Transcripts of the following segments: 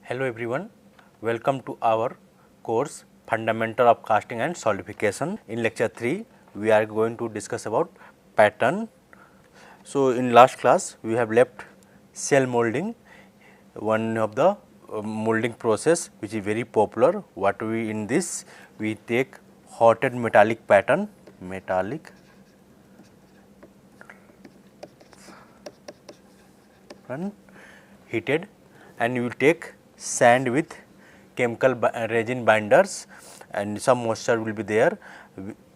Hello everyone, welcome to our course Fundamental of Casting and Solidification. In lecture 3, we are going to discuss about pattern. So, in last class we have left cell molding, one of the molding process which is very popular. What we in this, we take hotted metallic pattern, heated, and you will take sand with chemical resin binders and some moisture will be there,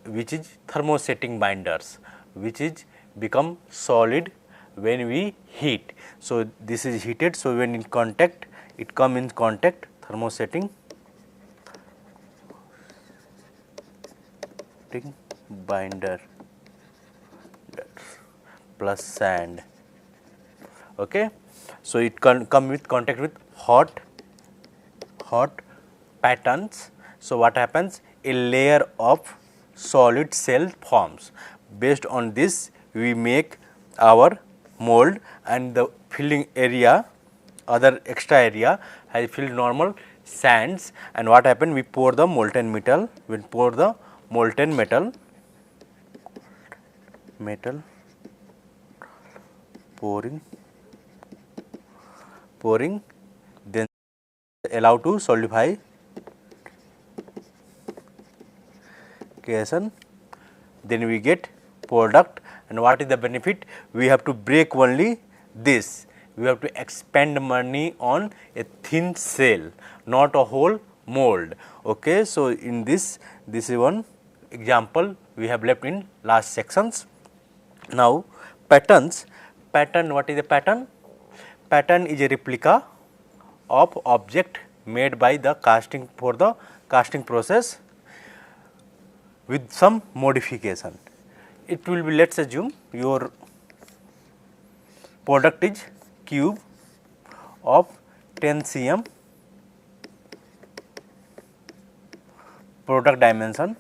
which is thermosetting binders, which is become solid when we heat. So, this is heated. So, when in contact, it come in contact, thermosetting binder plus sand. Okay. So, it can come with contact with hot patterns. So, what happens? A layer of solid cell forms. Based on this, we make our mold, and the filling area, other extra area has filled normal sands, and what happen? We pour the molten metal, pouring, then allow to solidify, then we get product. And what is the benefit? We have to break only this, we have to expand money on a thin cell, not a whole mold. Okay. So, in this is one example we have left in last sections. Now, pattern, what is a pattern? Pattern is a replica of object made by the casting for the casting process with some modification. It will be, let us assume your product is cube of 10 cm, product dimension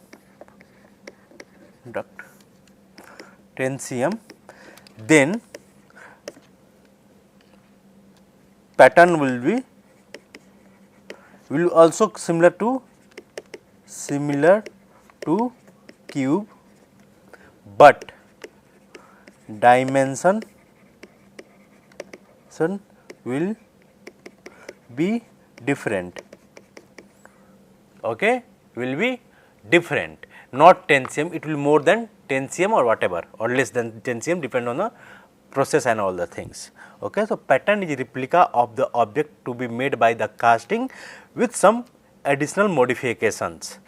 10 cm, then pattern will also similar to cube, but dimension will be different. Okay, will be different, not 10 cm, it will more than 10 cm or whatever, or less than 10 cm, depend on the process and all the things. Okay. So, pattern is a replica of the object to be made by the casting with some additional modifications.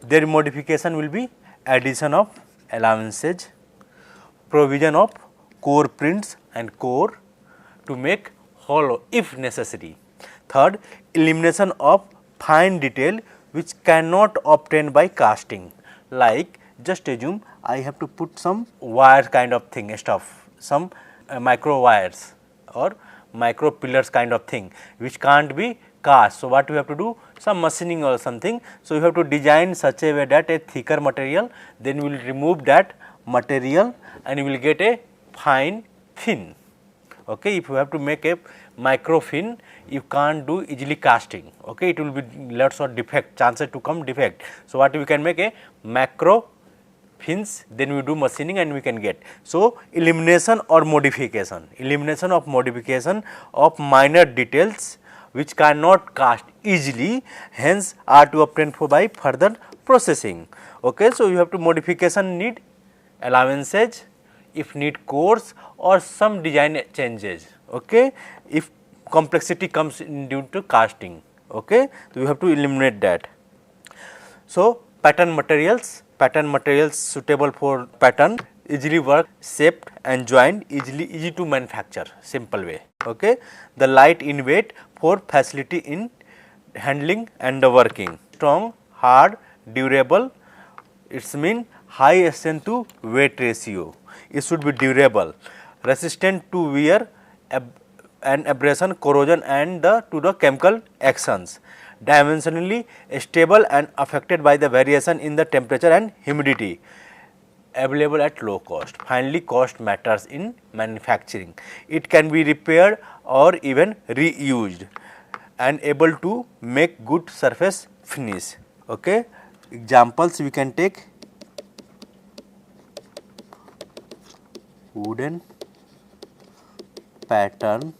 Their modification will be addition of allowances, provision of core prints and core to make hollow if necessary. Third, elimination of fine detail which cannot obtain by casting, like just assume I have to put some wire kind of thing, some micro wires or micro pillars kind of thing which can't be cast. So, what we have to do? Some machining or something. So, you have to design such a way that a thicker material, then we will remove that material and you will get a fine fin. Okay. If you have to make a micro fin, you can't do easily casting. Okay. It will be lots of defect, chances to come defect. So, what we can make a macro fins, then we do machining and we can get. So, elimination of modification of minor details which cannot cast easily, hence are to obtain by further processing. Okay. So, you have to modification need allowances, if need cores or some design changes. Okay. If complexity comes in due to casting. Okay. So, you have to eliminate that. So, pattern materials suitable for pattern, easily work, shaped and joined, easy to manufacture, simple way. Okay. The light in weight for facility in handling and the working, strong, hard, durable, it means high strength to weight ratio, it should be durable, resistant to wear and abrasion, corrosion and to the chemical actions, dimensionally stable and affected by the variation in the temperature and humidity, available at low cost. Finally, cost matters in manufacturing. It can be repaired or even reused. and able to make good surface finish. Okay. Examples we can take wooden pattern.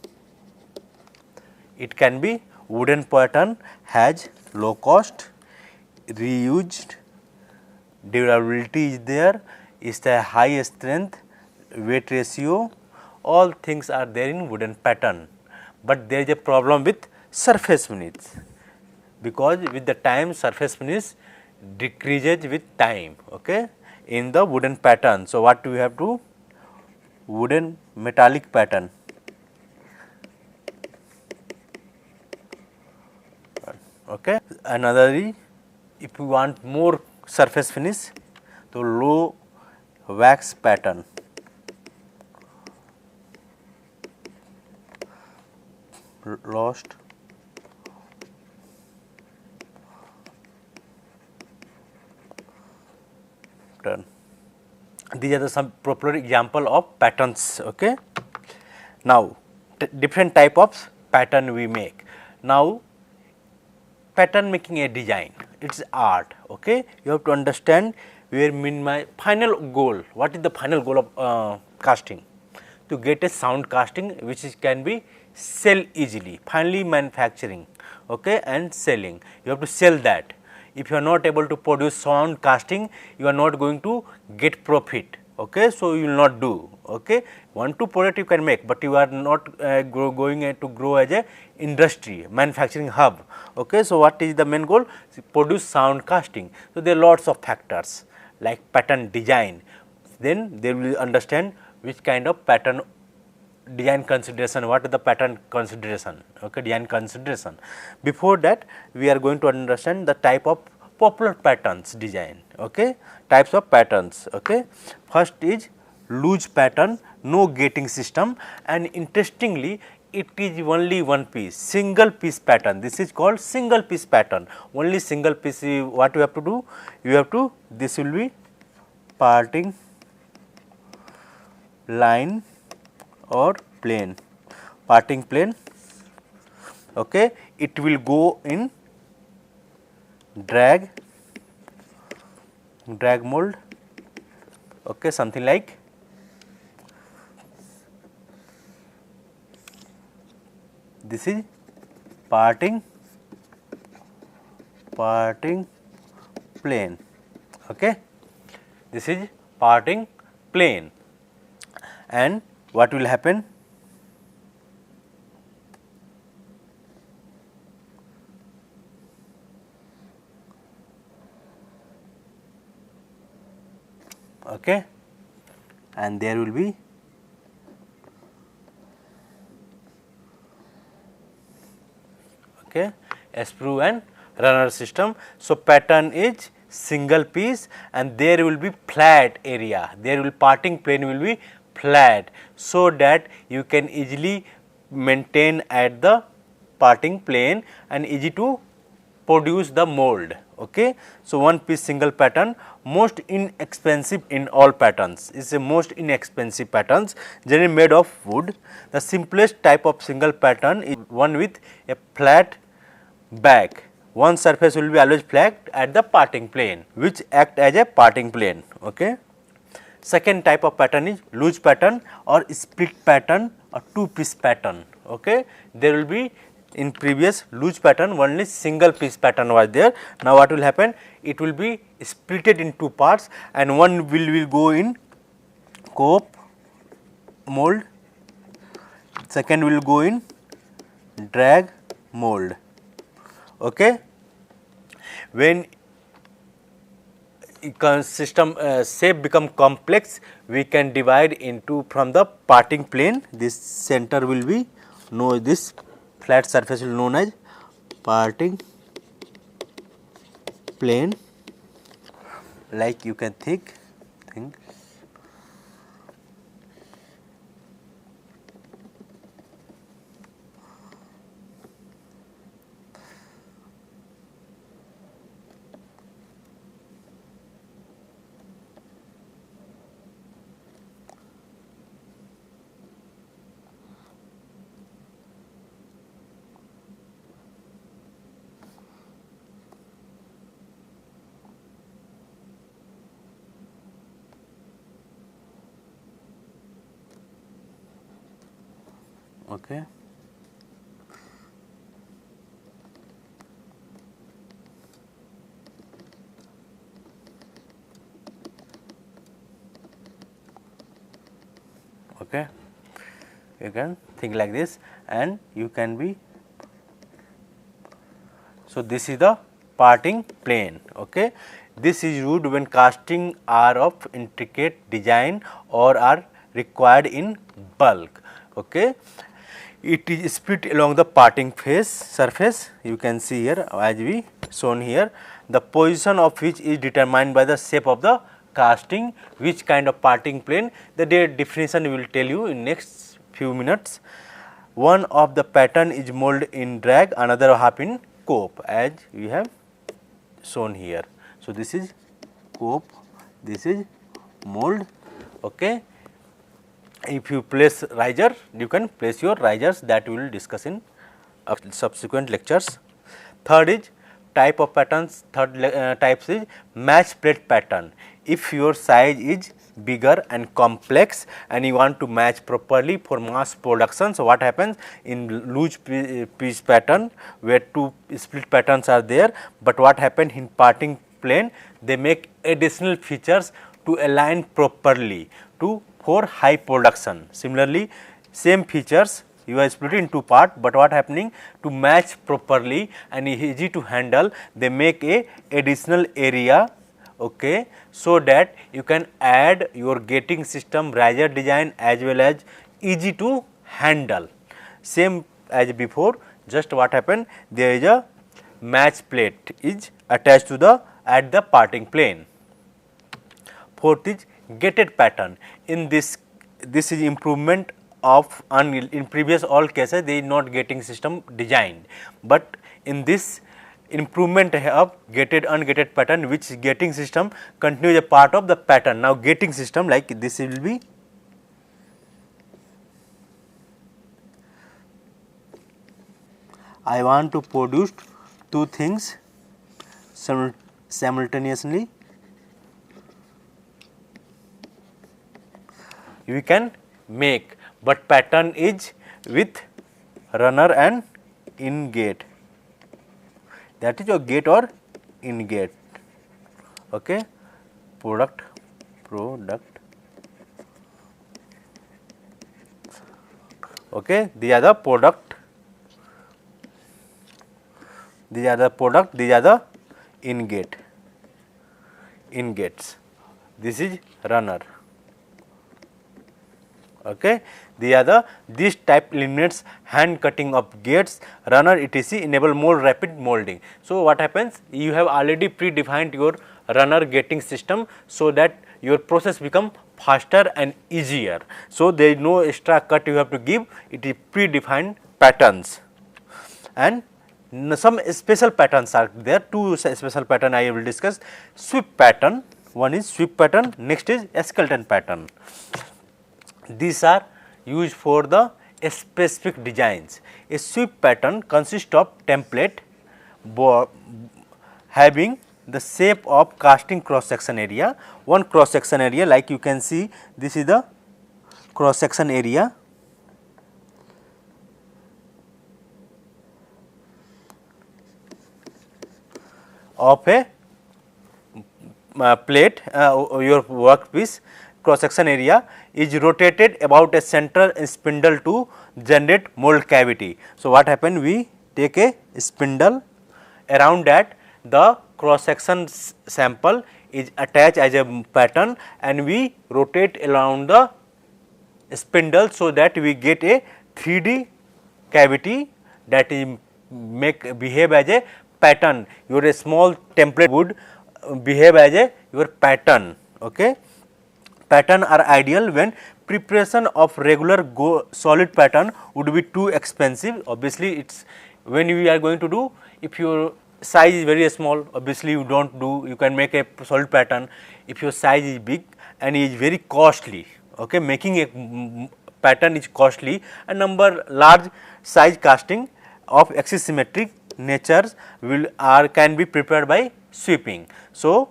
It can be wooden pattern has low cost, reused, durability is there, is the high strength, weight ratio, all things are there in wooden pattern, but there is a problem with surface finish, because with the time surface finish decreases with time, okay, in the wooden pattern. So, what we have to wooden metallic pattern. Okay. Another is, if you want more surface finish, so low wax pattern. Lost pattern. These are the some popular example of patterns. Okay. Now, different type of pattern we make. Now, pattern making a design, it is art. Okay. You have to understand where mean my final goal. What is the final goal of casting? To get a sound casting which is can be sell easily, finally manufacturing, okay, and selling. You have to sell that. If you are not able to produce sound casting, you are not going to get profit. Okay. So, you will not do. Okay. 1 2 product you can make, but you are not going to grow as a industry, manufacturing hub. Okay. So, what is the main goal? Produce sound casting. So, there are lots of factors like pattern design, then they will understand which kind of pattern design consideration, what is the pattern consideration, okay, design consideration. Before that, we are going to understand the type of popular patterns design, okay, types of patterns. Okay. First is loose pattern, no gating system, and interestingly it is only one piece, single piece pattern. This is called single piece pattern, only single piece. What you have to do? You have to, this will be parting line or plane, parting plane. Okay. It will go in drag mold, okay, something like this is parting plane. Okay. This is parting plane, and what will happen? Okay. And there will be okay, sprue and runner system. So, pattern is single piece and there will be flat area, there will parting plane will be flat, so that you can easily maintain at the parting plane and easy to produce the mold. Okay. So, one piece single pattern, most inexpensive in all patterns, is a most inexpensive patterns, generally made of wood. The simplest type of single pattern is one with a flat back. One surface will be always flat at the parting plane, which act as a parting plane. Okay. Second type of pattern is loose pattern or split pattern or two piece pattern. Okay. There will be in previous loose pattern only single piece pattern was there. Now, what will happen? It will be splitted in two parts and one will go in cope mold, second will go in drag mold. Okay. When system shape become complex, we can divide into from the parting plane. This center will be this flat surface will known as parting plane, like you can think. Okay. Okay. You can think like this and you can be. So, this is the parting plane. Okay. This is used when casting are of intricate design or are required in bulk. Okay. It is split along the parting face surface. You can see here as we shown here, the position of which is determined by the shape of the casting, which kind of parting plane. The definition we will tell you in next few minutes. One of the pattern is molded in drag, another half in cope, as we have shown here. So, this is cope, this is mold. Okay. If you place riser, you can place your risers, that we will discuss in subsequent lectures. Third is type of patterns, types is match plate pattern. If your size is bigger and complex and you want to match properly for mass production, so what happens in loose piece pattern where two split patterns are there, but what happened in parting plane, they make additional features to align properly to for high production. Similarly, same features you are split in two parts, but what happening to match properly and easy to handle, they make a additional area. Okay, so that you can add your gating system, riser design as well as easy to handle. Same as before, just what happened, there is a match plate is attached to the at the parting plane. Fourth is gated pattern. In this is improvement of in previous all cases they is not gating system designed, but in this improvement of gated ungated pattern, which gating system continues a part of the pattern. Now, gating system like this will be I want to produce two things simultaneously. You can make, but pattern is with runner and in gate, that is your gate or in gate. Okay. Product okay, these are the product, these are the in gates, this is runner. Okay. This type eliminates hand cutting of gates, runner etc. enable more rapid molding. So, what happens, you have already predefined your runner gating system, so that your process become faster and easier. So, there is no extra cut you have to give, it is predefined patterns, and some special patterns are there. Two special pattern I will discuss. Sweep pattern, one is sweep pattern, next is skeleton pattern. These are used for the specific designs. A sweep pattern consists of template having the shape of casting cross section area. One cross section area, like you can see, this is the cross section area of a plate, your workpiece. Cross section area is rotated about a central spindle to generate mold cavity. So, what happen, we take a spindle, around that the cross section sample is attached as a pattern and we rotate around the spindle, so that we get a 3D cavity that is behave as a pattern. Your small template would behave as a your pattern. Okay. Pattern are ideal when preparation of regular solid pattern would be too expensive. Obviously, it's when we are going to do, if your size is very small, obviously you don't do, you can make a solid pattern. If your size is big and is very costly, okay, making a pattern is costly, and large size casting of axisymmetric natures can be prepared by sweeping. So,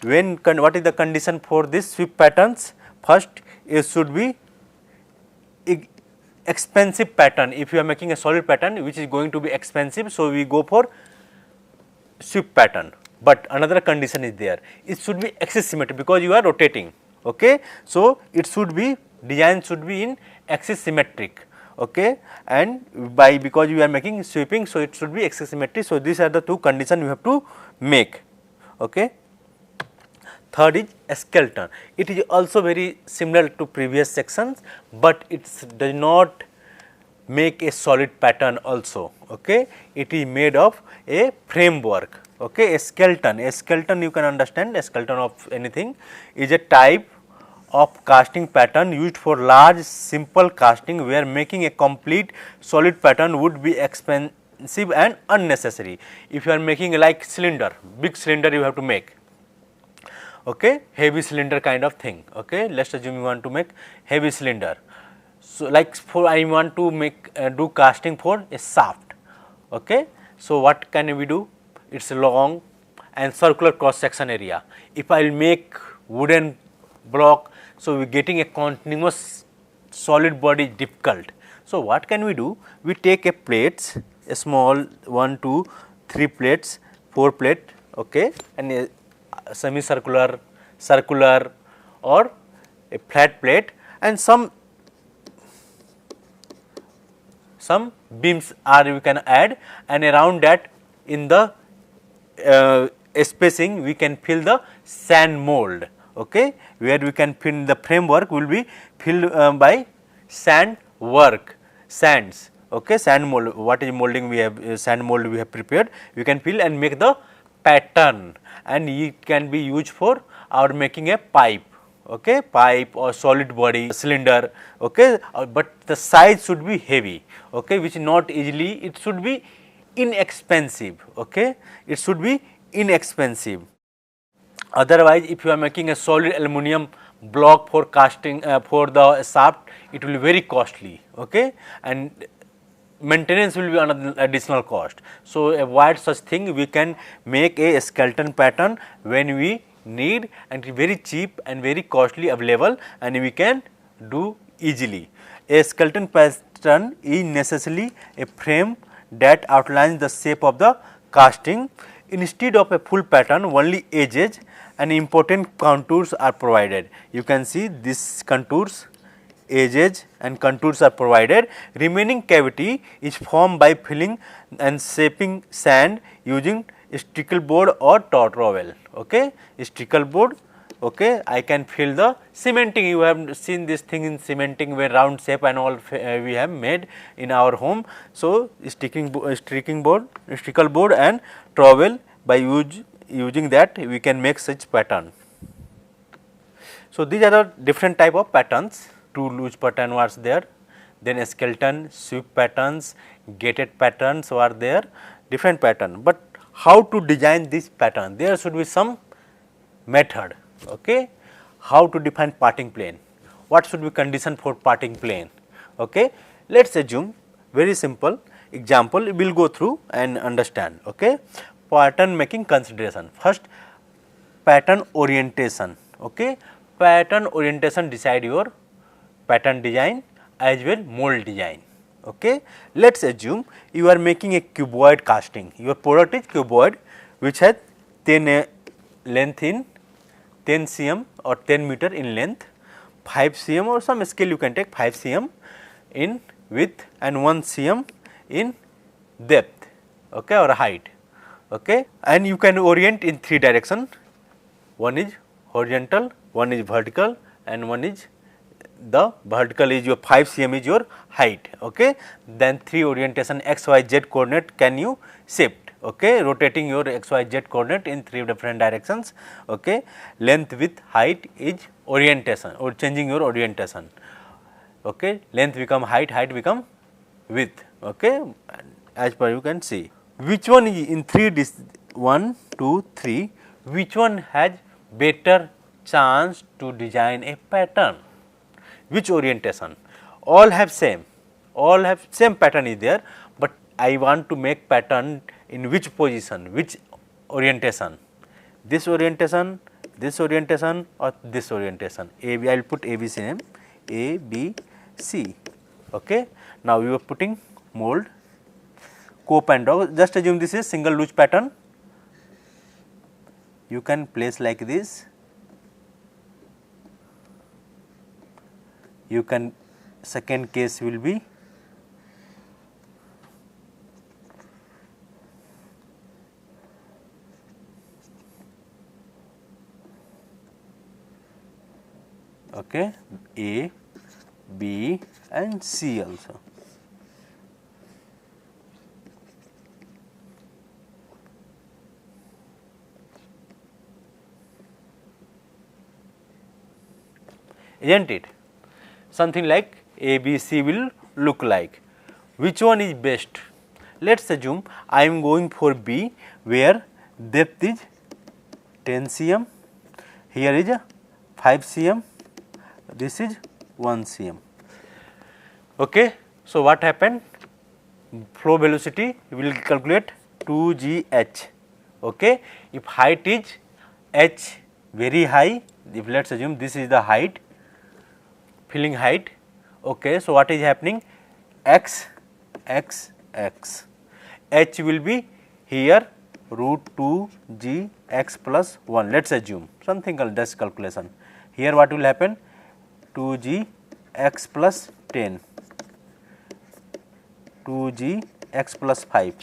what is the condition for this sweep patterns? First, it should be expensive pattern, if you are making a solid pattern which is going to be expensive, so we go for sweep pattern. But another condition is there, it should be axis symmetric because you are rotating. Okay. So, it should be design should be in axis symmetric. Okay. And by because you are making sweeping, so it should be axis symmetric. So, these are the two conditions you have to make. Okay. Third is skeleton. It is also very similar to previous sections, but it does not make a solid pattern also. Okay. It is made of a framework. Okay. A skeleton you can understand, a skeleton of anything is a type of casting pattern used for large simple casting, where making a complete solid pattern would be expensive and unnecessary. If you are making like cylinder, big cylinder you have to make. Okay, heavy cylinder kind of thing. Okay, let us assume you want to make heavy cylinder. So, like for I want to make do casting for a shaft. Okay. So, what can we do? It is long and circular cross section area. If I will make wooden block, so we getting a continuous solid body is difficult. So, what can we do? We take a plates, a small 1, 2, 3 plates, 4 plate, okay, and a semicircular, circular or a flat plate, and some beams are we can add, and around that in the spacing we can fill the sand mold. Okay, where we can fill the framework will be filled by sand work, sands. Okay, sand mold, what is molding we have, sand mold we have prepared, we can fill and make the pattern, and it can be used for our making a pipe. Okay, pipe or solid body cylinder. Okay, but the size should be heavy. Okay, which not easily, it should be inexpensive. Okay, it should be inexpensive. Otherwise, if you are making a solid aluminum block for casting for the shaft, it will be very costly. Okay, and maintenance will be another additional cost. So, avoid such thing, we can make a skeleton pattern when we need, and very cheap and very costly available, and we can do easily. A skeleton pattern is necessarily a frame that outlines the shape of the casting. Instead of a full pattern, only edges and important contours are provided. You can see these contours, edges and contours are provided. Remaining cavity is formed by filling and shaping sand using stickle board or trowel. Okay, stickle board. Okay, I can fill the cementing. You have seen this thing in cementing where round shape and all we have made in our home. So, stickle board and trowel, by using that we can make such pattern. So, these are the different type of patterns. Two loose pattern was there, then a skeleton, sweep patterns, gated patterns were there, different pattern. But how to design this pattern? There should be some method. Okay. How to define parting plane? What should be condition for parting plane? Okay. Let us assume very simple example, we will go through and understand. Okay. Pattern making consideration. First, pattern orientation. Okay. Pattern orientation decide your pattern design as well mold design. Okay. Let us assume you are making a cuboid casting, your product is cuboid which has 10 length in 10 cm or 10 meter in length, 5 cm or some scale you can take 5 cm in width and 1 cm in depth, okay, or height. Okay. And you can orient in 3 direction, one is horizontal, one is vertical, and one is the vertical is your 5 cm is your height. Okay. Then 3 orientation x, y, z coordinate can you shift. Okay, rotating your x, y, z coordinate in 3 different directions. Okay. Length, width, height is orientation or changing your orientation. Okay. Length become height, height become width. Okay. As per you can see, which one is in 3 1, 2, 3, which one has better chance to design a pattern? Which orientation? All have same pattern is there, but I want to make pattern in which position, which orientation, this orientation, this orientation or this orientation. A B, I will put ABC name, A, B, C. Okay. Now, you are putting mold, cope and dog. Just assume this is single loose pattern. You can place like this. You can, second case will be okay, A, B and C also. Isn't it? Something like A, B, C will look like. Which one is best? Let us assume I am going for B, where depth is 10 cm, here is a 5 cm, this is 1 cm. Okay. So, what happened? Flow velocity will calculate 2gh. Okay. If height is h very high, if let us assume this is the height, filling height. Okay. So, what is happening? X, x, x, h will be here root 2 g x plus 1. Let us assume something called this calculation. Here what will happen? 2 g x plus 10, 2 g x plus 5.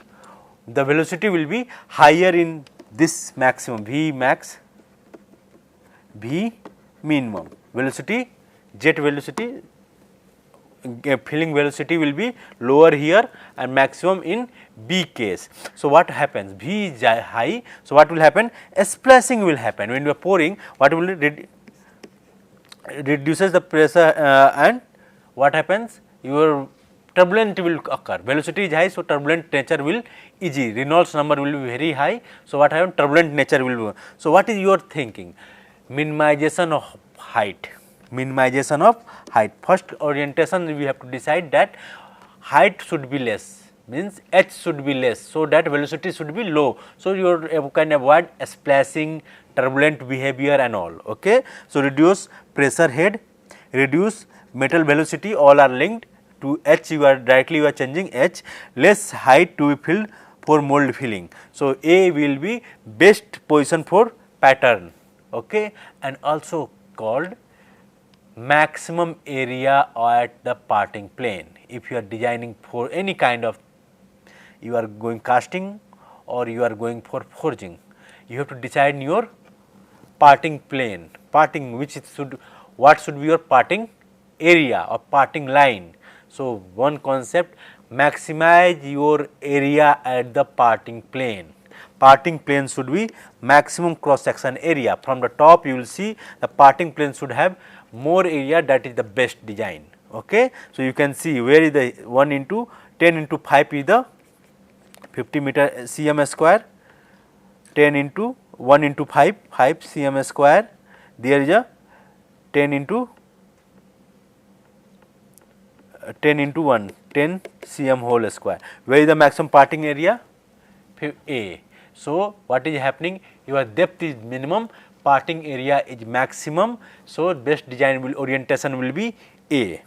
The velocity will be higher in this maximum V max, V minimum. Velocity, jet velocity, filling velocity will be lower here and maximum in B case. So, what happens? V is high. So, what will happen? A splashing will happen when you are pouring. What will reduces the pressure and what happens? Your turbulent will occur. Velocity is high, so turbulent nature will easy. Reynolds number will be very high. So, what happens? Turbulent nature will be. So, what is your thinking? Minimization of height. Minimization of height. First orientation we have to decide that height should be less, means h should be less, so that velocity should be low. So, you can avoid splashing, turbulent behavior and all. Okay. So, reduce pressure head, reduce metal velocity, all are linked to h. You are directly you are changing h, less height to be filled for mold filling. So, A will be best position for pattern. Okay. And also called maximum area at the parting plane. If you are designing for any kind of, you are going casting or you are going for forging, you have to decide your parting plane, parting which should, what should be your parting area or parting line. So, one concept, maximize your area at the parting plane. Parting plane should be maximum cross section area. From the top you will see the parting plane should have more area, that is the best design. Okay. So, you can see where is the 1 into 10 into 5 is the 50 meter cm square, 10 into 1 into 5 cm square, there is a 10 into 1 10 cm whole square. Where is the maximum parting area? A. So, what is happening? Your depth is minimum, parting area is maximum. So, best design will orientation will be A.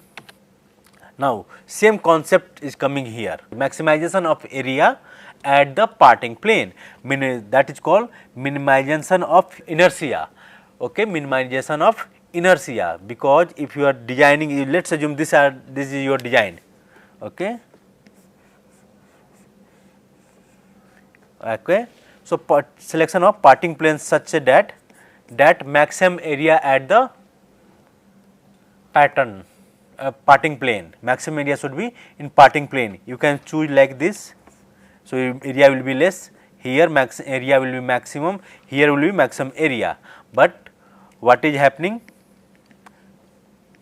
Now, same concept is coming here, maximization of area at the parting plane, that is called minimization of inertia. Okay, minimization of inertia, because if you are designing, let us assume this is your design. Okay. Okay. So, selection of parting planes such that maximum area at the pattern parting plane, maximum area should be in parting plane. You can choose like this. So, area will be less, here max area will be maximum, here will be maximum area, but what is happening?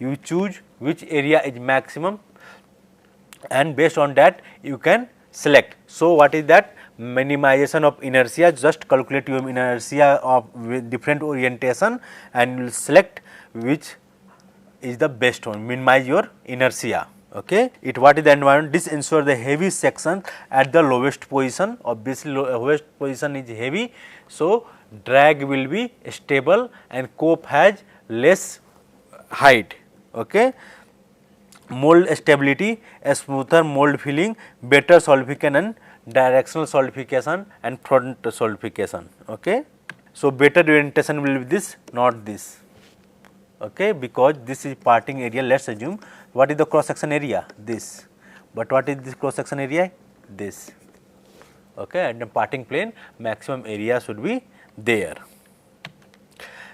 You choose which area is maximum and based on that you can select. So, what is that? Minimization of inertia, just calculate your inertia of different orientation and you will select which is the best one, minimize your inertia. Okay. What is the environment? This ensure the heavy section at the lowest position, obviously lowest position is heavy. So, drag will be stable and cope has less height. Okay. mold stability, a smoother mold filling, better solidification and directional solidification and front solidification. Okay. So, better orientation will be this, not this, okay, because this is parting area. Let us assume what is the cross section area, this, but what is this cross section area, this, okay, and the parting plane maximum area should be there.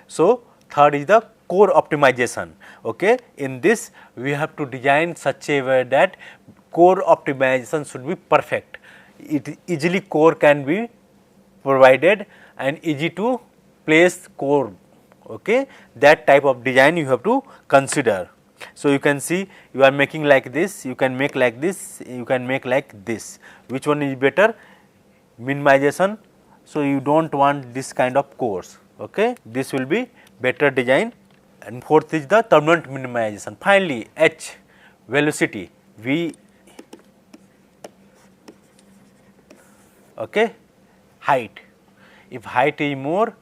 So, third is the core optimization. Okay. In this we have to design such a way that core optimization should be perfect. It easily core can be provided and easy to place core. Okay. That type of design you have to consider. So, you can see you are making like this, you can make like this, you can make like this. Which one is better? Minimization. So, you do not want this kind of cores. Okay. This will be better design. And fourth is the turbulent minimization. Finally, H velocity, V, okay, height. If height is more,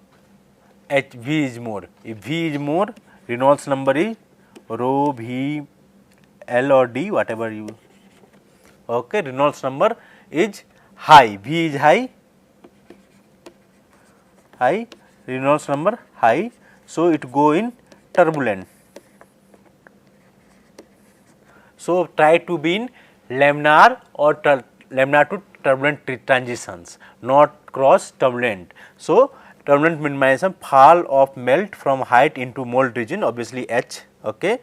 H V is more. If V is more, Reynolds number is rho V L or D, whatever you, okay, Reynolds number is high, V is high, Reynolds number high. So, it go in turbulent. So, try to be in laminar or laminar to turbulent transitions, not cross turbulent. So, turbulent minimization, fall of melt from height into mold region, obviously H. Okay.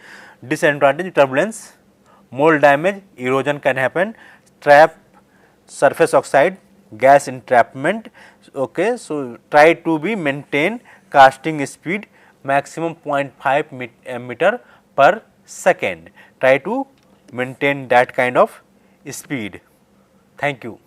Disadvantage, turbulence, mold damage, erosion can happen, trap surface oxide, gas entrapment. Okay. So, try to be maintain casting speed maximum 0.5 meter per second. Try to maintain that kind of speed. Thank you.